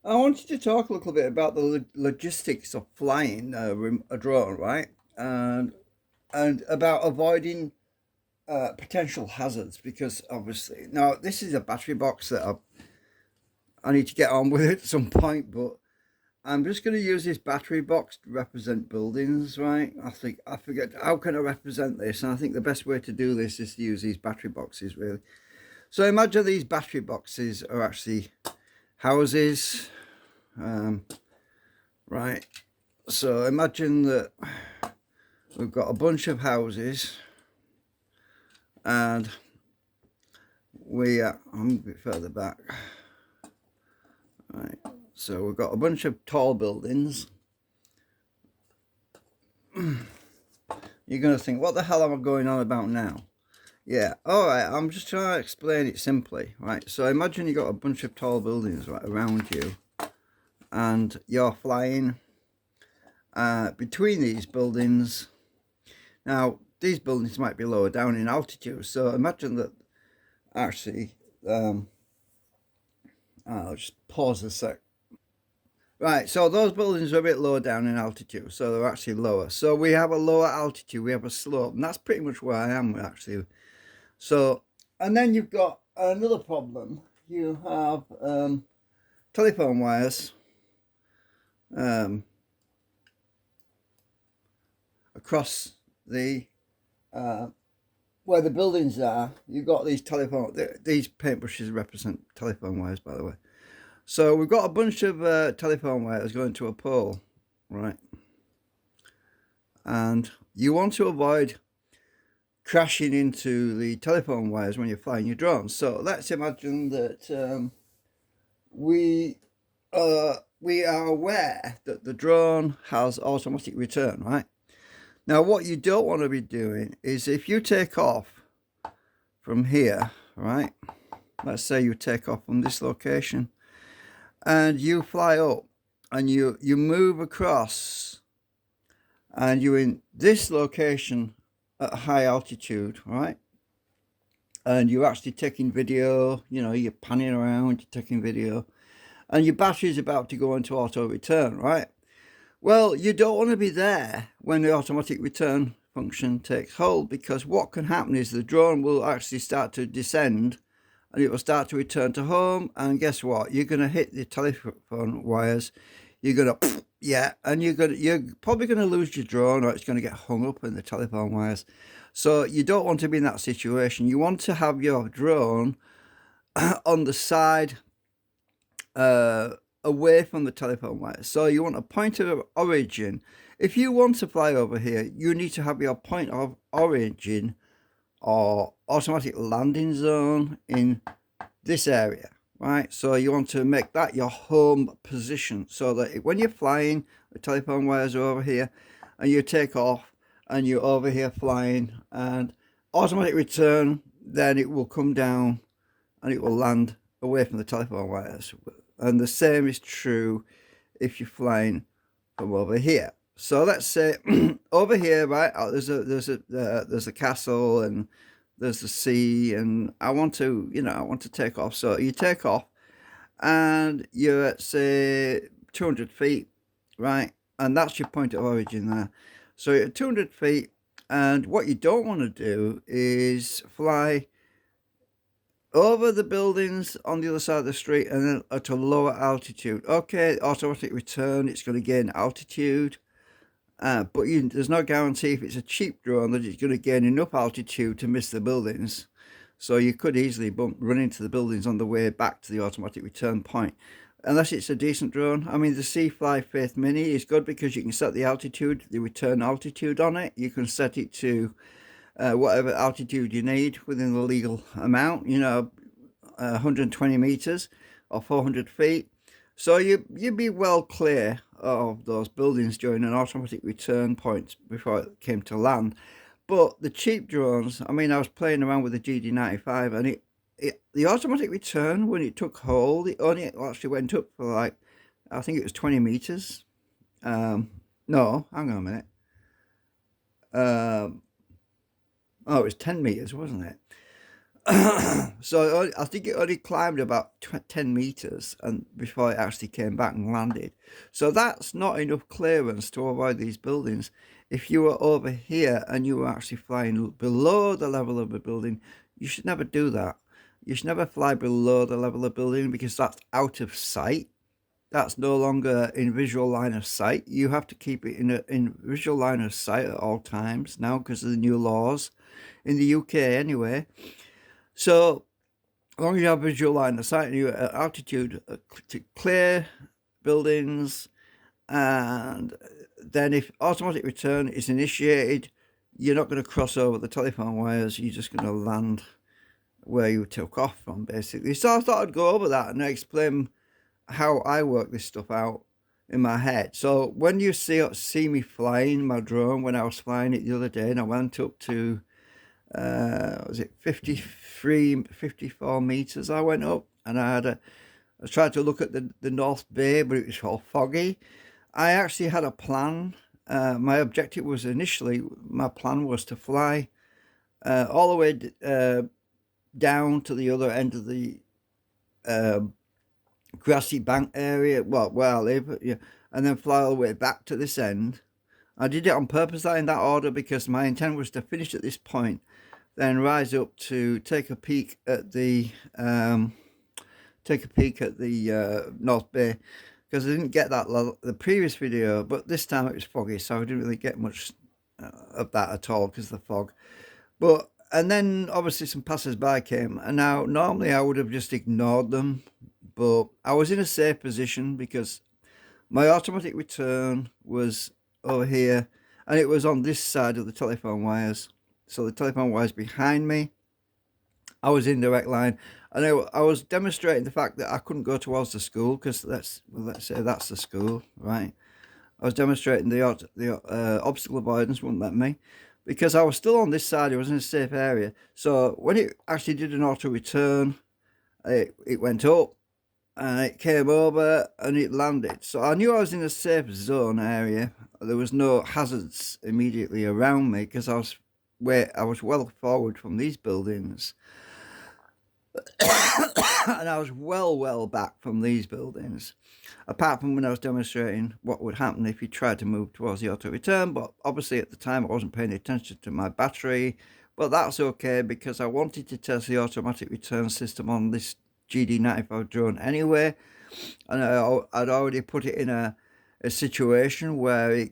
I wanted to talk a little bit about the logistics of flying a drone, right? And about avoiding potential hazards because obviously now this is a battery box that I need to get on with at some point, but I'm just going to use this battery box to represent buildings, right? I forget how can I represent this, and I think the best way to do this is to use these battery boxes, really. So imagine these battery boxes are actually houses, um, right? So imagine that we've got a bunch of houses, and I'm a bit further back, right? So we've got a bunch of tall buildings. You're going to think, what the hell am I going on about now? Yeah, all right. I'm just trying to explain it simply, right? So imagine you got a bunch of tall buildings right around you, and you're flying between these buildings. Now, these buildings might be lower down in altitude, so imagine that actually. I'll just pause a sec. Right, so those buildings are a bit lower down in altitude, so they're actually lower. So we have a lower altitude, we have a slope, and that's pretty much where I am actually. So, and then you've got another problem. You have telephone wires um, across the where the buildings are. You've got these paintbrushes represent telephone wires, by the way. So we've got a bunch of telephone wires going to a pole, right? And you want to avoid crashing into the telephone wires when you're flying your drone. So let's imagine that we are aware that the drone has automatic return, right? Now, what you don't want to be doing is if you take off from here, right? Let's say you take off from this location and you fly up and you move across and you're in this location at high altitude, right? And you're actually taking video, you're panning around, you're taking video, and your battery's about to go into auto return, right? Well, you don't want to be there when the automatic return function takes hold, because what can happen is the drone will actually start to descend and it will start to return to home. And guess what? You're going to hit the telephone wires. You're going to, yeah, and you're probably going to lose your drone, or it's going to get hung up in the telephone wires. So you don't want to be in that situation. You want to have your drone on the side away from the telephone wires. So you want a point of origin. If you want to fly over here, you need to have your point of origin or automatic landing zone in this area, right? So you want to make that your home position so that when you're flying, the telephone wires are over here and you take off and you're over here flying and automatic return, then it will come down and it will land away from the telephone wires. And the same is true if you're flying from over here. So let's say over here, right? There's a castle and there's the sea, and I want to take off. So you take off, and you're at say 200 feet, right? And that's your point of origin there. So you're at 200 feet, and what you don't want to do is fly over the buildings on the other side of the street and then at a lower altitude. Okay, automatic return, it's going to gain altitude, but there's no guarantee if it's a cheap drone that it's going to gain enough altitude to miss the buildings. So you could easily run into the buildings on the way back to the automatic return point. Unless it's a decent drone. I mean, the Seafly Faith Mini is good because you can set the altitude, the return altitude on it. You can set it to whatever altitude you need within the legal amount, 120 meters or 400 feet. So you'd be well clear of those buildings during an automatic return point before it came to land. But the cheap drones, I mean, I was playing around with the GD95 and the automatic return, when it took hold, it only actually went up for like, I think it was 20 meters. No, hang on a minute. Oh, it was 10 meters, wasn't it? So I think it only climbed about 10 meters and before it actually came back and landed. So that's not enough clearance to avoid these buildings. If you were over here and you were actually flying below the level of a building, you should never do that. You should never fly below the level of building because that's out of sight. That's no longer in visual line of sight. You have to keep it in visual line of sight at all times now because of the new laws in the UK anyway. So as long as you have visual line of sight and you're at altitude to clear buildings, and then if automatic return is initiated, you're not going to cross over the telephone wires. You're just going to land where you took off from, basically. So I thought I'd go over that and explain how I work this stuff out in my head. So when you see me flying my drone, when I was flying it the other day, and I went up to was it 54 meters I went up, and I tried to look at the North Bay, but it was all foggy. I actually had a plan. My objective was initially, my plan was to fly all the way down to the other end of the grassy bank area, well, where I live, yeah, and then fly all the way back to this end. I did it on purpose in that order because my intent was to finish at this point, then rise up to take a peek at the North Bay, because I didn't get that the previous video, but this time it was foggy, so I didn't really get much of that at all because of the fog. But and then obviously some passers-by came, and now normally I would have just ignored them, but I was in a safe position because my automatic return was over here, and it was on this side of the telephone wires. So the telephone wires behind me, I was in direct line, and I was demonstrating the fact that I couldn't go towards the school because let's say that's the school, right? I was demonstrating the obstacle avoidance wouldn't let me because I was still on this side. It was in a safe area. So when it actually did an auto return, it went up and it came over and it landed. So I knew I was in a safe zone area. There was no hazards immediately around me because I was well forward from these buildings. And I was well back from these buildings, apart from when I was demonstrating what would happen if you tried to move towards the auto return. But obviously at the time I wasn't paying attention to my battery, but that's okay because I wanted to test the automatic return system on this GD95 drone anyway, and I'd already put it in a situation where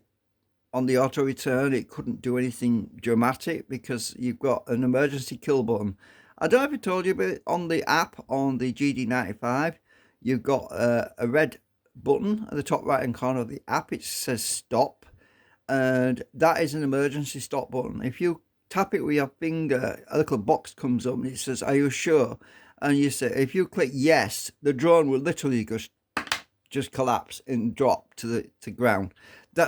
on the auto return it couldn't do anything dramatic because you've got an emergency kill button. I don't know if I told you, but on the app on the GD95 you've got a red button at the top right hand corner of the app. It says stop, and that is an emergency stop button. If you tap it with your finger, a little box comes up and it says are you sure, and you say, if you click yes, the drone will literally just collapse and drop to ground.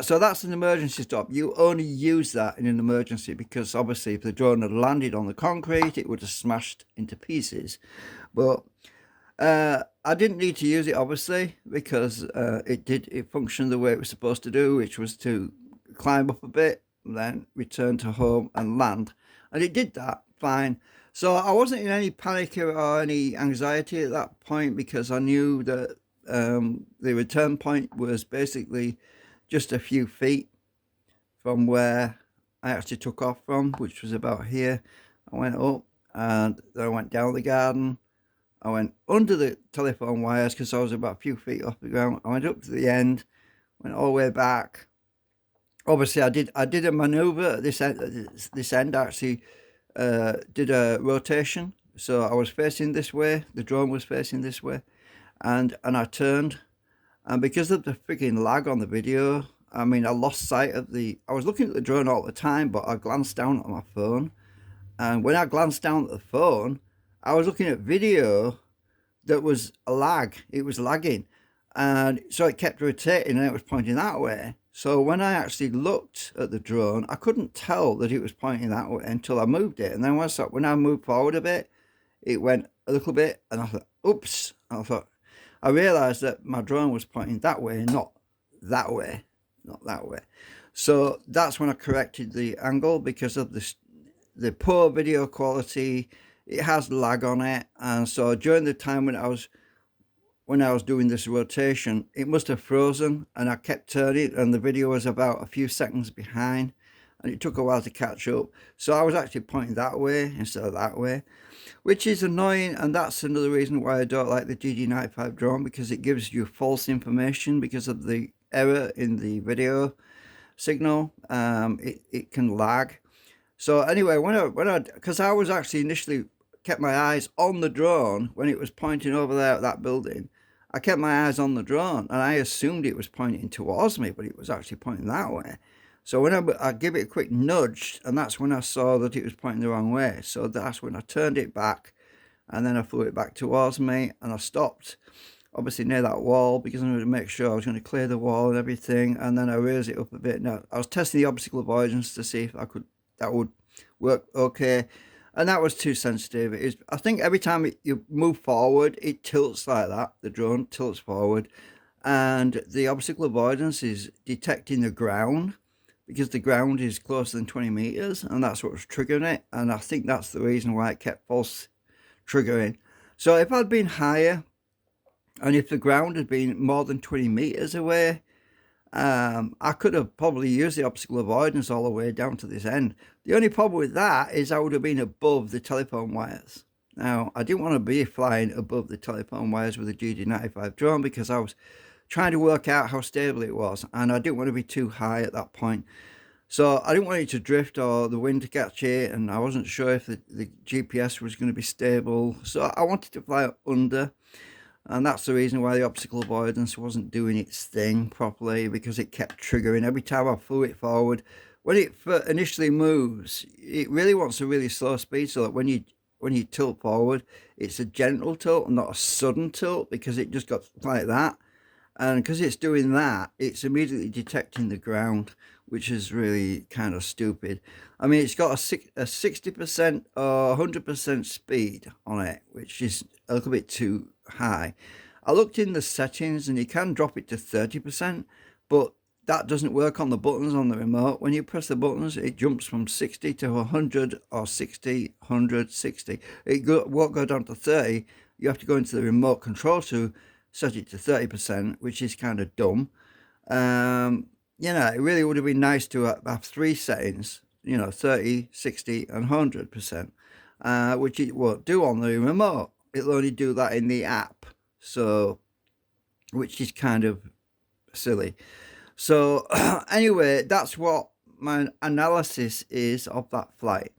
So that's an emergency stop. You only use that in an emergency because obviously if the drone had landed on the concrete, it would have smashed into pieces. But I didn't need to use it obviously because it functioned the way it was supposed to do, which was to climb up a bit, then return to home and land. And it did that fine. So I wasn't in any panic or any anxiety at that point because I knew that the return point was basically just a few feet from where I actually took off from, which was about here. I went up and then I went down the garden. I went under the telephone wires because I was about a few feet off the ground. I went up to the end, went all the way back. Obviously, I did a maneuver at this end. Actually, did a rotation. So I was facing this way. The drone was facing this way, and I turned. And because of the freaking lag on the video, I mean, I lost sight of I was looking at the drone all the time, but I glanced down at my phone. And when I glanced down at the phone, I was looking at video that was a lag. It was lagging. And so it kept rotating and it was pointing that way. So when I actually looked at the drone, I couldn't tell that it was pointing that way until I moved it. And then when I moved forward a bit, it went a little bit and I thought, oops. I realized that my drone was pointing that way, not that way, not that way. So that's when I corrected the angle because of the poor video quality. it has lag on it, and so during the time when I was doing this rotation, it must have frozen, and I kept turning, and the video was about a few seconds behind, and it took a while to catch up. So I was actually pointing that way instead of that way, which is annoying, and that's another reason why I don't like the GD95 drone, because it gives you false information because of the error in the video signal. It can lag. So anyway, because I was actually initially kept my eyes on the drone when it was pointing over there at that building. I kept my eyes on the drone, and I assumed it was pointing towards me, but it was actually pointing that way. So when I give it a quick nudge, and that's when I saw that it was pointing the wrong way. So that's when I turned it back, and then I flew it back towards me, and I stopped, obviously near that wall, because I wanted to make sure I was going to clear the wall and everything. And then I raised it up a bit. Now I was testing the obstacle avoidance to see if that would work okay, and that was too sensitive. I think every time you move forward, it tilts like that. The drone tilts forward, and the obstacle avoidance is detecting the ground, because the ground is closer than 20 meters, and that's what was triggering it. And I think that's the reason why it kept false triggering. So if I'd been higher, and if the ground had been more than 20 meters away, I could have probably used the obstacle avoidance all the way down to this end. The only problem with that is I would have been above the telephone wires. Now, I didn't want to be flying above the telephone wires with a GD95 drone, because I was trying to work out how stable it was, and I didn't want to be too high at that point. So I didn't want it to drift or the wind to catch it, and I wasn't sure if the GPS was going to be stable. So I wanted to fly under. And that's the reason why the obstacle avoidance wasn't doing its thing properly, because it kept triggering every time I flew it forward. When it initially moves, it really wants a really slow speed, so that when you tilt forward, it's a gentle tilt and not a sudden tilt, because it just got like that. And because it's doing that, it's immediately detecting the ground, which is really kind of stupid. I mean, it's got a 60% or 100% speed on it, which is a little bit too high. I looked in the settings, and you can drop it to 30%, but that doesn't work on the buttons on the remote. When you press the buttons, it jumps from 60 to 100 or 60, 100, 60. It won't go down to 30. You have to go into the remote control to set it to 30%, which is kind of dumb. It really would have been nice to have three settings, 30, 60, and 100%, which it won't do on the remote. It'll only do that in the app, so, which is kind of silly. So anyway, that's what my analysis is of that flight.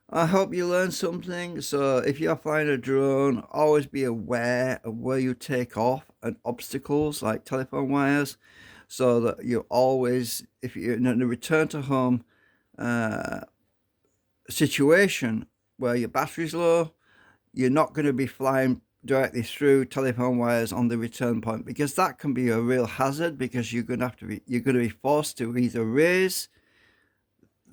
I hope you learned something. So if you're flying a drone, always be aware of where you take off and obstacles like telephone wires, so that you always, if you're in a return to home situation where your battery's low, you're not going to be flying directly through telephone wires on the return point, because that can be a real hazard, because you're going to be forced to either raise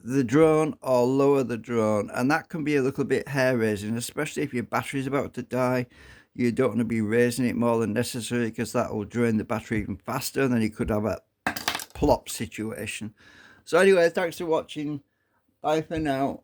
the drone or lower the drone, and that can be a little bit hair raising, especially if your battery's about to die. You don't want to be raising it more than necessary, because that will drain the battery even faster, and then you could have a plop situation. So anyway, thanks for watching. Bye for now.